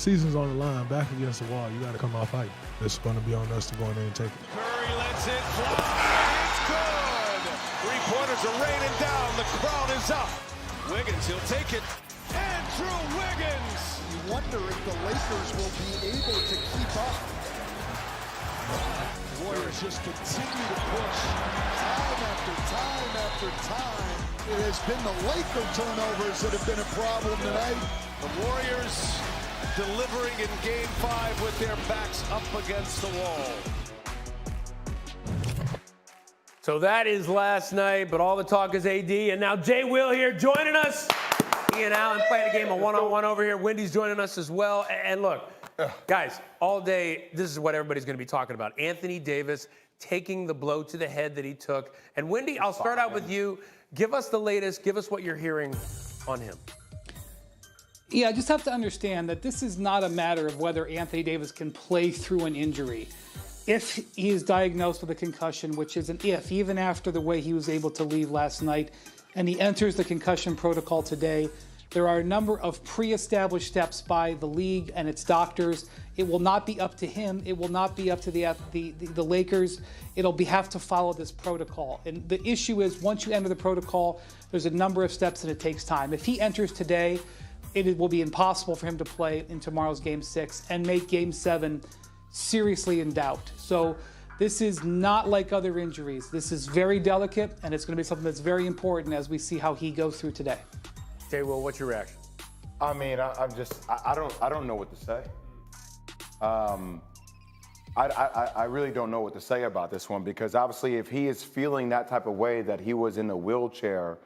season's on the line, back against the wall. You got to come out fighting. It's going to be on us to go in there and take it. Curry lets it fly. It's good. Three-pointers are raining down. The crowd is up. Wiggins, he'll take it. Andrew Wiggins. You wonder if the Lakers will be able to keep up. Warriors just continue to push time after time after time. It has been the Laker turnovers that have been a problem tonight. The Warriors delivering in Game 5 with their backs up against the wall. So that is last night, but all the talk is AD, and now JWill here joining us. He and Allen playing a game of one-on-one over here. Wendy's joining us as well. And look, guys, all day, this is what everybody's going to be talking about. Anthony Davis taking the blow to the head that he took. And Wendy, I'll start out with you. Give us the latest. Give us what you're hearing on him. Yeah, I just have to understand that this is not a matter of whether Anthony Davis can play through an injury. If he is diagnosed with a concussion, which is an if, even after the way he was able to leave last night, and he enters the concussion protocol today, there are a number of pre-established steps by the league and its doctors. It will not be up to him. It will not be up to the Lakers. It'll have to follow this protocol. And the issue is, once you enter the protocol, there's a number of steps and it takes time. If he enters today, it will be impossible for him to play in tomorrow's Game 6 and make Game 7 seriously in doubt. So this is not like other injuries. This is very delicate, and it's going to be something that's very important as we see how he goes through today. JWill, what's your reaction? I mean, I don't know what to say. I really don't know what to say about this one, because obviously if he is feeling that type of way that he was in a wheelchair,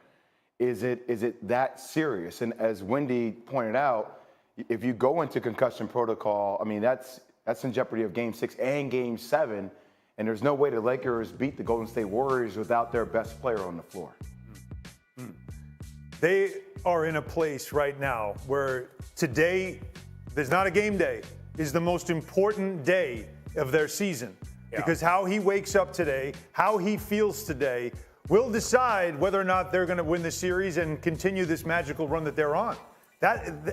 is it that serious? And as Wendy pointed out, if you go into concussion protocol, I mean, that's in jeopardy of Game 6 and Game 7, and there's no way the Lakers beat the Golden State Warriors without their best player on the floor. They are in a place right now where today, there's not a game day, is the most important day of their season. Yeah. Because how he wakes up today, how he feels today, will decide whether or not they're going to win the series and continue this magical run that they're on.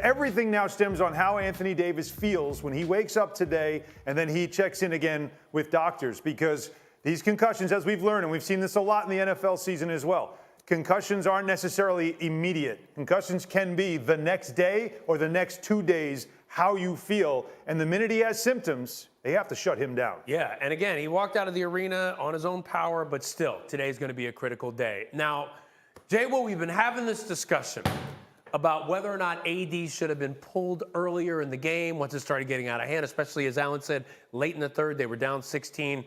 Everything now stems on how Anthony Davis feels when he wakes up today and then he checks in again with doctors, because these concussions, as we've learned, and we've seen this a lot in the NFL season as well, concussions aren't necessarily immediate. Concussions can be the next day or the next 2 days, how you feel. And the minute he has symptoms, they have to shut him down. Yeah, and again, he walked out of the arena on his own power, but still, today's going to be a critical day. Now, JWill, we've been having this discussion about whether or not AD should have been pulled earlier in the game once it started getting out of hand, especially, as Allen said, late in the third, they were down 16.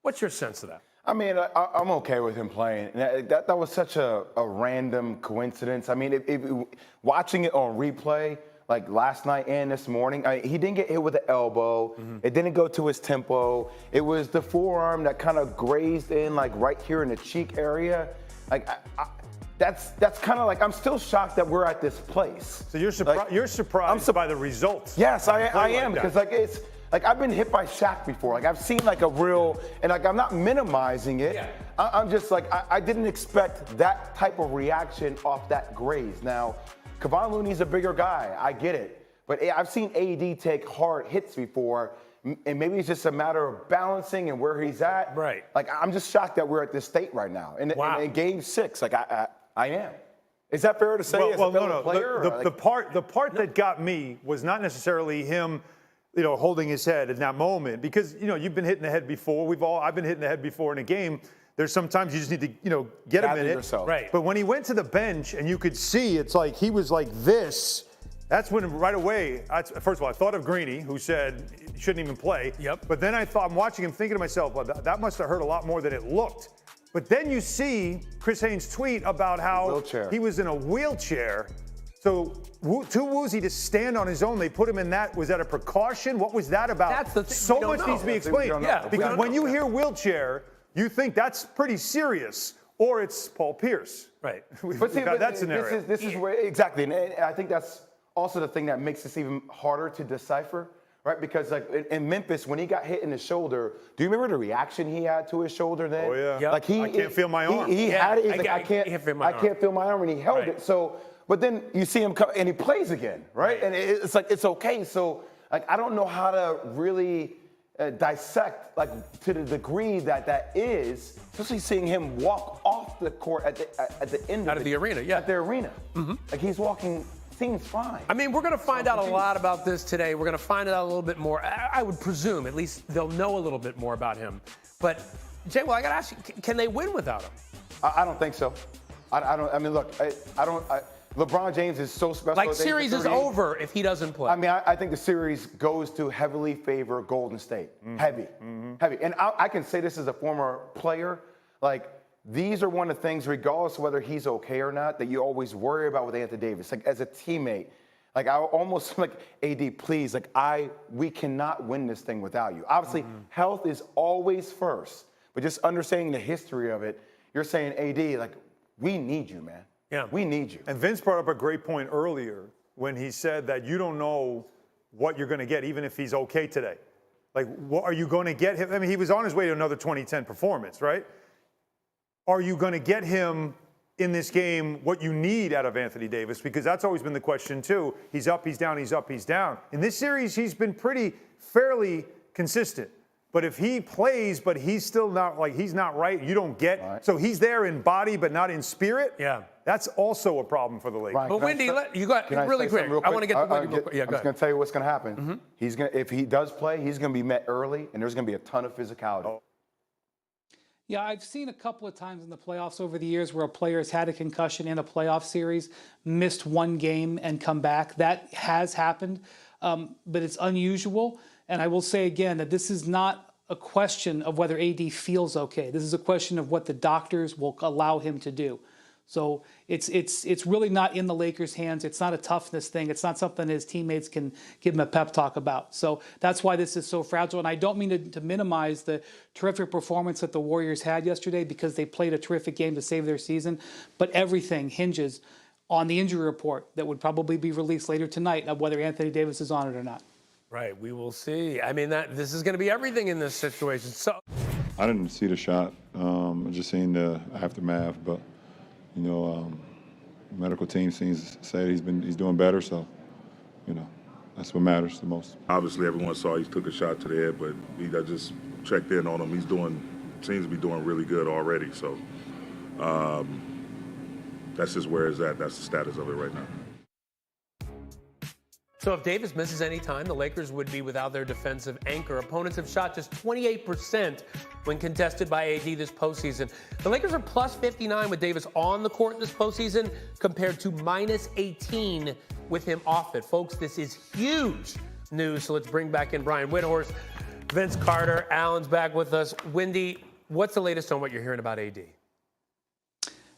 What's your sense of that? I mean, I'm okay with him playing. That was such a random coincidence. I mean, watching it on replay, like last night and this morning, he didn't get hit with the elbow. Mm-hmm. It didn't go to his tempo. It was the forearm that kind of grazed in, like right here in the cheek area. Like, that's kind of like, I'm still shocked that we're at this place. So you're surprised by the results. Yes, I am, because like it's like I've been hit by Shaq before. Like I've seen like a real, and like I'm not minimizing it. Yeah. I'm just like I didn't expect that type of reaction off that graze. Now, Kevon Looney's a bigger guy. I get it, but I've seen AD take hard hits before. And maybe it's just a matter of balancing and where he's at. Right. Like, I'm just shocked that we're at this state right now. And in Game 6, like, I am. Is that fair to say? Well, no. The part that got me was not necessarily him, holding his head in that moment, because you've been hit in the head before. I've been hit in the head before in a game. There's sometimes you just need to get a minute. Yourself. Right. But when he went to the bench and you could see, it's like he was like this. That's when right away, first of all, I thought of Greeny, who said he shouldn't even play. Yep. But then I'm watching him thinking to myself, well, that must have hurt a lot more than it looked. But then you see Chris Haynes' tweet about how he was in a wheelchair. So too woozy to stand on his own. They put him in that. Was that a precaution? What was that about? That's the thing. So much needs to be explained. Yeah, because when you hear wheelchair, you think that's pretty serious, or it's Paul Pierce. Right. But see, that scenario. This is where, exactly. And I think that's also the thing that makes this even harder to decipher, right? Because like in Memphis, when he got hit in the shoulder, do you remember the reaction he had to his shoulder then? Oh yeah. Yep. Like I can't feel my arm. He had it. He's like, I can't feel my arm, and he held Right. it. So, but then you see him come and he plays again, right? And it's like it's okay. So Like, I don't know how to really dissect, like, to the degree that is, especially seeing him walk off the court at the end Out of the arena, yeah. At the arena. Like, he's walking, seems fine. I mean, we're going to find out a lot about this today. We're going to find out a little bit more. I would presume, at least they'll know a little bit more about him. But, JWill, I got to ask you, can they win without him? I don't think so. I don't. I mean, look, LeBron James is so special. Like, series is over if he doesn't play. I mean, I think the series goes to heavily favor Golden State. Heavy. And I can say this as a former player. Like, these are one of the things, regardless of whether he's okay or not, that you always worry about with Anthony Davis. Like, as a teammate, like, I almost like, AD, please, like, we cannot win this thing without you. Obviously, health is always first. But just understanding the history of it, you're saying, AD, like, we need you, man. Yeah. We need you. And Vince brought up a great point earlier when he said that you don't know what you're going to get, even if he's okay today. Like, what are you going to get him? I mean, he was on his way to another 2010 performance, right? Are you going to get him in this game what you need out of Anthony Davis? Because that's always been the question, too. He's up, he's down, he's up, he's down. In this series, he's been fairly consistent. But if he plays, but he's still not, like, he's not right, you don't get. Right. So he's there in body, but not in spirit. Yeah. That's also a problem for the Lakers. Right. But Wendy, you got really quick. I want to get to Wendy real quick. Yeah, I'm just going to tell you what's going to happen. If he does play, he's going to be met early, and there's going to be a ton of physicality. Yeah, I've seen a couple of times in the playoffs over the years where a player has had a concussion in a playoff series, missed one game, and come back. That has happened, but it's unusual. And I will say again that this is not a question of whether AD feels okay. This is a question of what the doctors will allow him to do. So it's really not in the Lakers' hands. It's not a toughness thing. It's not something his teammates can give him a pep talk about. So that's why this is so fragile. And I don't mean to minimize the terrific performance that the Warriors had yesterday, because they played a terrific game to save their season. But everything hinges on the injury report that would probably be released later tonight of whether Anthony Davis is on it or not. Right, we will see. I mean, this is going to be everything in this situation. So I didn't see the shot. I just seen the aftermath, but you know, medical team seems to say he's doing better. So, you know, that's what matters the most. Obviously, everyone saw he took a shot to the head, but I just checked in on him. Seems to be doing really good already. So that's just where it's at. That's the status of it right now. So if Davis misses any time, the Lakers would be without their defensive anchor. Opponents have shot just 28% when contested by AD this postseason. The Lakers are plus 59 with Davis on the court this postseason compared to minus 18 with him off it. Folks, this is huge news. So let's bring back in Brian Whithorse, Vince Carter. Alan's back with us. Wendy, what's the latest on what you're hearing about AD?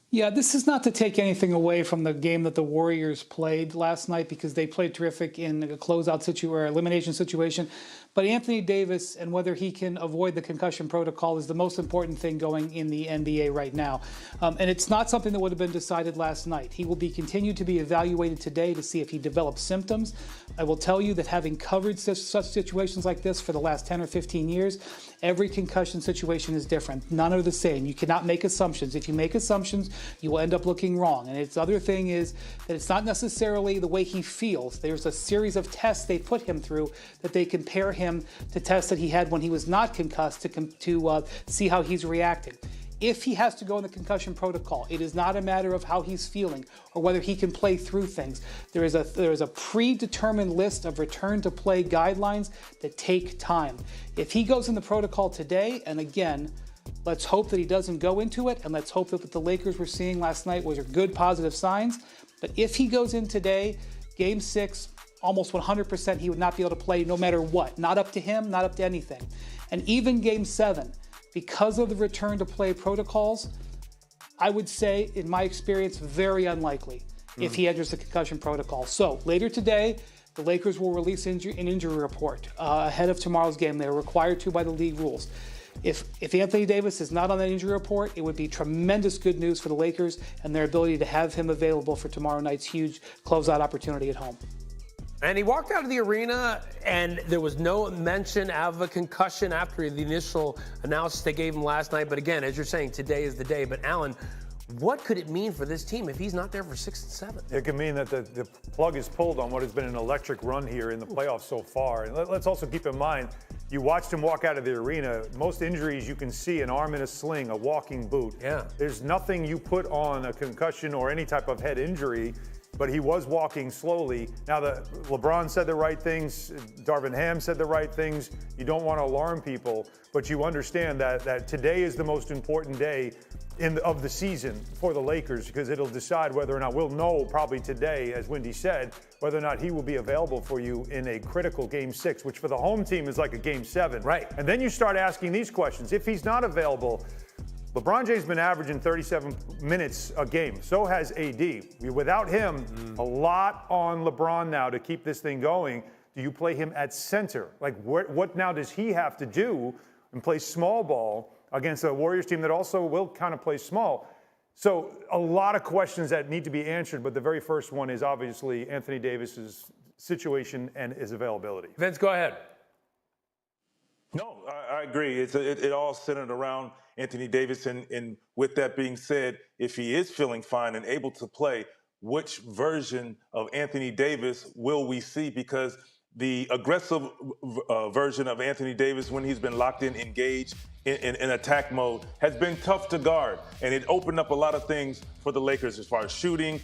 Yeah, this is not to take anything away from the game that the Warriors played last night, because they played terrific in a closeout or elimination situation. But Anthony Davis and whether he can avoid the concussion protocol is the most important thing going in the NBA right now. And it's not something that would have been decided last night. He will be continued to be evaluated today to see if he develops symptoms. I will tell you that having covered such situations like this for the last 10 or 15 years, every concussion situation is different. None are the same. You cannot make assumptions. If you make assumptions, you will end up looking wrong. And its other thing is that it's not necessarily the way he feels. There's a series of tests they put him through that they compare him to tests that he had when he was not concussed to see how he's reacting. If he has to go in the concussion protocol, it is not a matter of how he's feeling or whether he can play through things. There is a predetermined list of return to play guidelines that take time. If he goes in the protocol today, and again, let's hope that he doesn't go into it, and let's hope that what the Lakers were seeing last night was good positive signs. But if he goes in today, Game 6, almost 100% he would not be able to play no matter what. Not up to him, not up to anything. And even Game 7, because of the return to play protocols, I would say, in my experience, very unlikely if he enters the concussion protocol. So later today, the Lakers will release an injury report ahead of tomorrow's game. They're required to by the league rules. If Anthony Davis is not on that injury report, it would be tremendous good news for the Lakers and their ability to have him available for tomorrow night's huge closeout opportunity at home. And he walked out of the arena, and there was no mention of a concussion after the initial analysis they gave him last night. But again, as you're saying, today is the day. But Alan, what could it mean for this team if he's not there for 6 and 7? It could mean that the plug is pulled on what has been an electric run here in the playoffs so far. And let's also keep in mind, you watched him walk out of the arena. Most injuries you can see an arm in a sling, a walking boot. Yeah. There's nothing you put on a concussion or any type of head injury, but he was walking slowly. Now, LeBron said the right things. Darvin Ham said the right things. You don't want to alarm people, but you understand that today is the most important day of the season for the Lakers, because it'll decide whether or not we'll know probably today, as Wendy said, whether or not he will be available for you in a critical Game 6, which for the home team is like a Game 7. Right. And then you start asking these questions. If he's not available, LeBron James has been averaging 37 minutes a game. So has AD. Without him, a lot on LeBron now to keep this thing going. Do you play him at center? Like, what now does he have to do and play small ball against a Warriors team that also will kind of play small? So a lot of questions that need to be answered, but the very first one is obviously Anthony Davis's situation and his availability. Vince, go ahead. No, I agree. It all centered around Anthony Davis. And with that being said, if he is feeling fine and able to play, which version of Anthony Davis will we see? Because the aggressive version of Anthony Davis, when he's been locked in, engaged in attack mode, has been tough to guard. And it opened up a lot of things for the Lakers as far as shooting,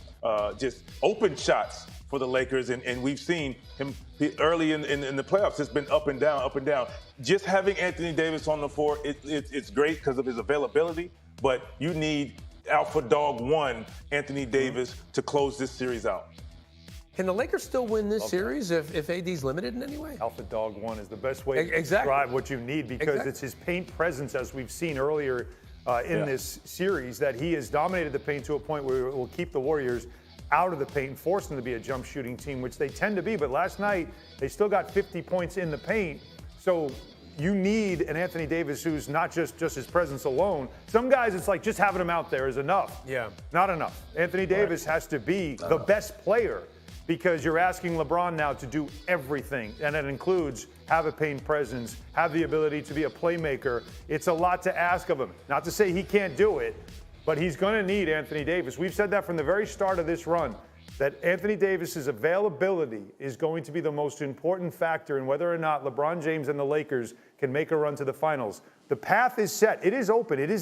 just open shots for the Lakers. And we've seen him early in the playoffs. It's been up and down, up and down. Just having Anthony Davis on the floor, it's great because of his availability. But you need Alpha Dog 1, Anthony Davis, to close this series out. Can the Lakers still win this series if AD's limited in any way? Alpha Dog 1 is the best way to describe what you need, because it's his paint presence, as we've seen earlier in this series, that he has dominated the paint to a point where it will keep the Warriors out of the paint and force them to be a jump shooting team, which they tend to be. But last night, they still got 50 points in the paint. So you need an Anthony Davis who's not just his presence alone. Some guys, it's like just having him out there is enough. Yeah. Not enough. Anthony Davis has to be the best player, because you're asking LeBron now to do everything, and it includes have a paint presence, have the ability to be a playmaker. It's a lot to ask of him. Not to say he can't do it, but he's going to need Anthony Davis. We've said that from the very start of this run, that Anthony Davis's availability is going to be the most important factor in whether or not LeBron James and the Lakers can make a run to the finals. The path is set. It is open. It is there.